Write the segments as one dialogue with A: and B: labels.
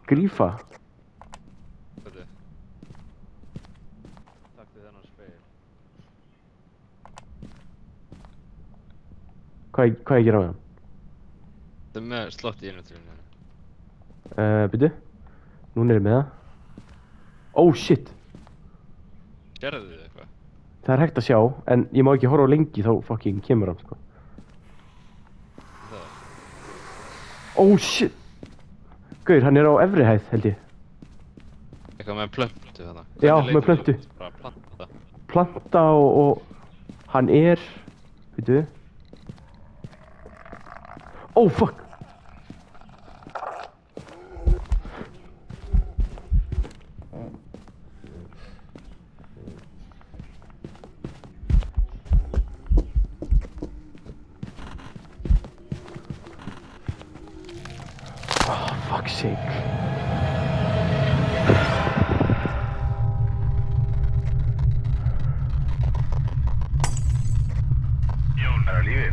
A: Grífa?
B: Hvað er? Taktu þennan speil.
A: Hvað ég gera með hann?
B: Það er með slott í einu til henni.
A: Byrju. Núna er ég með það. Oh shit!
B: Gerðu þið eitthvað?
A: Það er hægt að sjá, en ég má ekki horfa á lengi þá fucking kemur hann, sko.
B: Það?
A: Oh shit! Gaur, hann er á efri hæð, held ég.
B: Eitthvað með plöntu þarna.
A: Já,
B: Hvernig
A: með
B: leitar
A: plöntu.
B: þú út? Bara planta.
A: Planta og hann er... Byrju. Oh fuck! Oh, fuck's sake.
C: Jón er á lífi.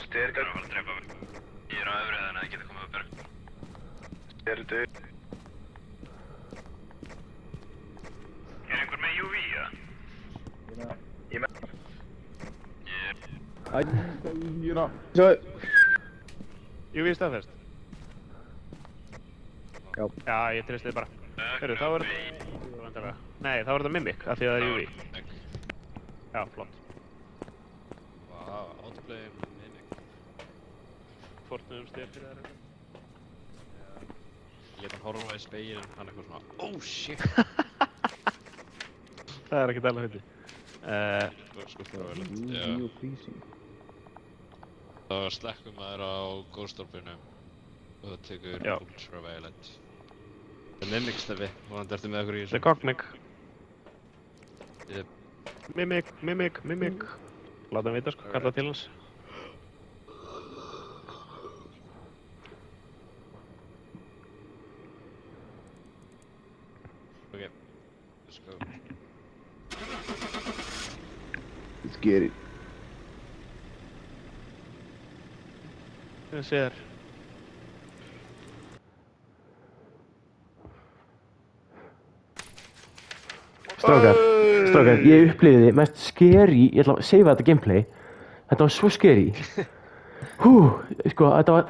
C: Styrkan. Það var að drepa mig. Ég er á öfri þannig að það geta komið upp börg. Styrdu. Er einhver með UV, ja? Ég með.
D: Jú, við staðfest. Já. Já, ég treysti þið bara. Heyrðu, þá er þetta... Nei, þá er þetta Mimic, af því að það er UV. Já, flott.
B: Vá, outplay Mimic.
D: Fortnum styr fyrir það reyndar.
B: Ég lét hann horfa í speginn, hann eitthvað svona oh shit!
D: Það er ekkert alveg fyndið.
B: Sko fróðilegt, já. Þá slekkum maður á Ghost-orpinu og það tekur Ultraviolet. Það er Mimic-stefi, vonandi ertu með okkur í þessu.
D: Þetta er Cognic.
B: Yep.
D: Mimic. Láta hann vita, sko, kalla til hans.
B: Ok, let's go.
E: Let's get it.
D: Ég sé þér.
A: Strákar, ég upplifði mest scary, ég ætla að seifa þetta gameplay. Þetta var svo scary. Sko, þetta var...